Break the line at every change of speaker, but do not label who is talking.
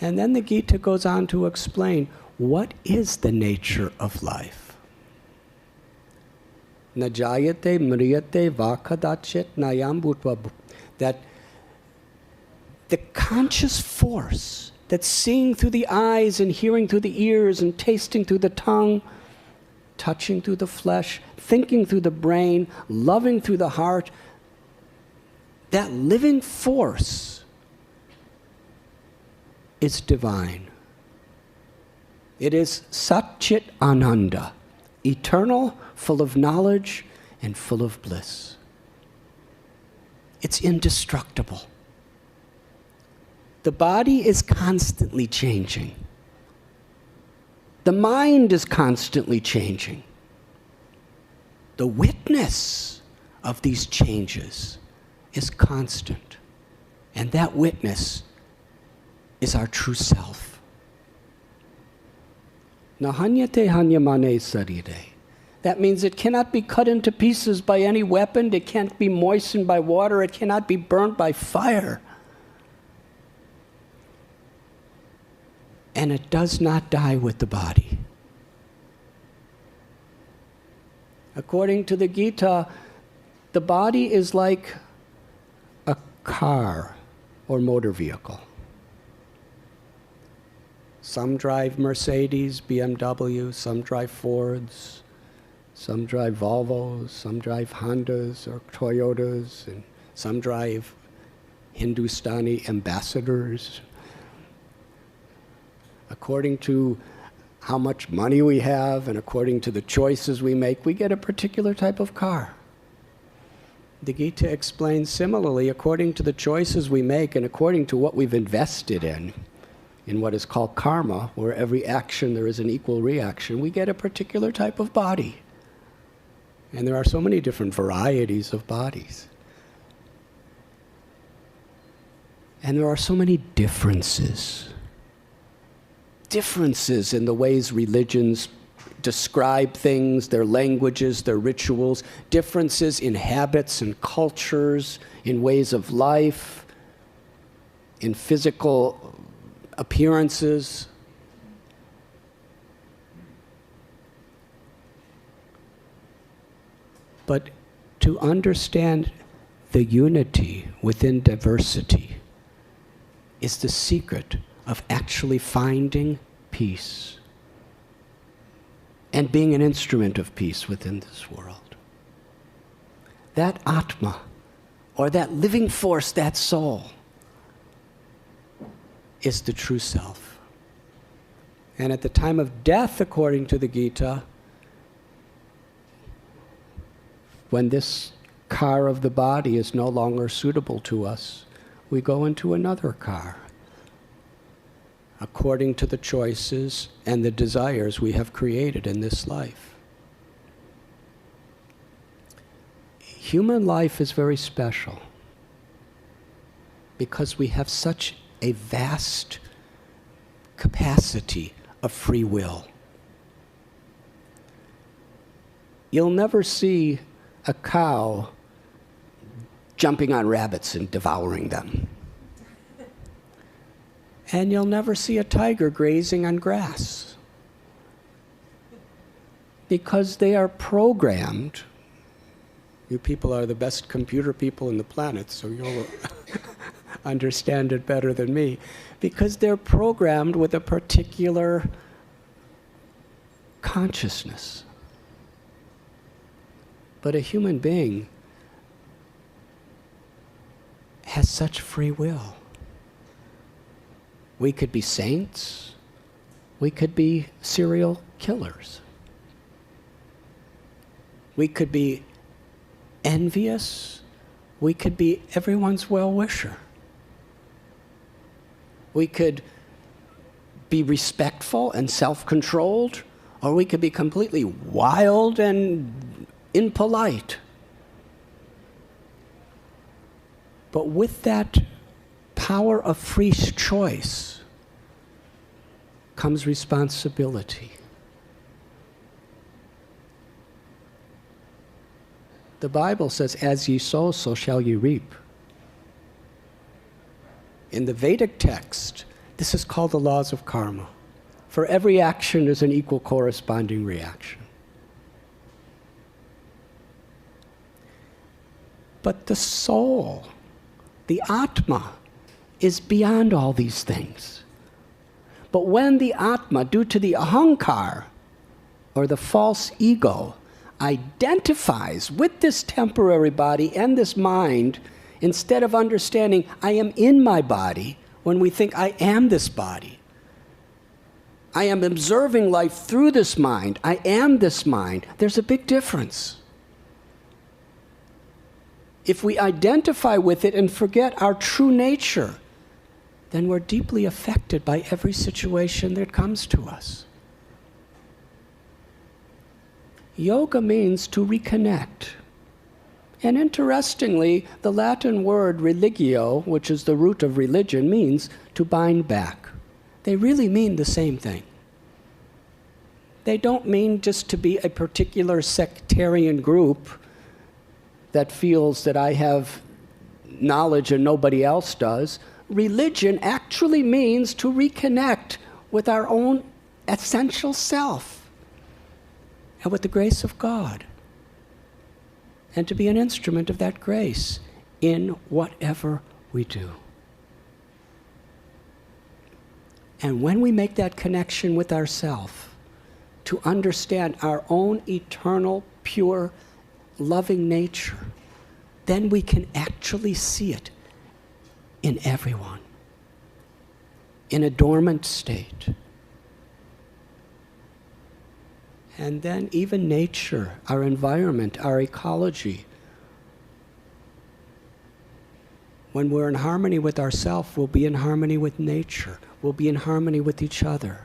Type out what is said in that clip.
And then the Gita goes on to explain what is the nature of life. Na jayate mriyate vakadachit nayam bhutva. That the conscious force that's seeing through the eyes and hearing through the ears and tasting through the tongue, touching through the flesh, thinking through the brain, loving through the heart, that living force is divine. It is Satchit Ananda, eternal, full of knowledge, and full of bliss. It's indestructible. The body is constantly changing. The mind is constantly changing. The witness of these changes is constant. And that witness is our true self. Nahanyate hanyamane sarire. That means it cannot be cut into pieces by any weapon. It can't be moistened by water. It cannot be burnt by fire. And it does not die with the body. According to the Gita, the body is like a car or motor vehicle. Some drive Mercedes, BMW, some drive Fords, some drive Volvos, some drive Hondas or Toyotas, and some drive Hindustani ambassadors. According to how much money we have and according to the choices we make, we get a particular type of car. The Gita explains similarly, according to the choices we make and according to what we've invested in what is called karma, where every action there is an equal reaction, we get a particular type of body. And there are so many different varieties of bodies. And there are so many differences. Differences in the ways religions describe things, their languages, their rituals, differences in habits and cultures, in ways of life, in physical appearances. But to understand the unity within diversity is the secret of actually finding peace and being an instrument of peace within this world. That Atma, or that living force, that soul, is the true self. And at the time of death, according to the Gita, when this car of the body is no longer suitable to us, we go into another car, according to the choices and the desires we have created in this life. Human life is very special because we have such a vast capacity of free will. You'll never see a cow jumping on rabbits and devouring them. And you'll never see a tiger grazing on grass. Because they are programmed. You people are the best computer people in the planet, so you'll understand it better than me. Because they're programmed with a particular consciousness. But a human being has such free will. We could be saints. We could be serial killers. We could be envious. We could be everyone's well-wisher. We could be respectful and self-controlled, or we could be completely wild and impolite. But with that power of free choice comes responsibility. The Bible says, as ye sow, so shall ye reap. In the Vedic text, This is called the laws of karma. For every action, there's an equal corresponding reaction. But the soul, the Atma, is beyond all these things. But when the Atma, due to the ahankar, or the false ego, identifies with this temporary body and this mind, instead of understanding, I am in my body, when we think I am this body. I am observing life through this mind. I am this mind. There's a big difference. If we identify with it and forget our true nature, then we're deeply affected by every situation that comes to us. Yoga means to reconnect. And interestingly, the Latin word religio, which is the root of religion, means to bind back. They really mean the same thing. They don't mean just to be a particular sectarian group that feels that I have knowledge and nobody else does. Religion actually means to reconnect with our own essential self and with the grace of God, and to be an instrument of that grace in whatever we do. And when we make that connection with ourself, to understand our own eternal, pure, loving nature, then we can actually see it in everyone, in a dormant state. And then even nature, our environment, our ecology. When we're in harmony with ourselves, we'll be in harmony with nature. We'll be in harmony with each other.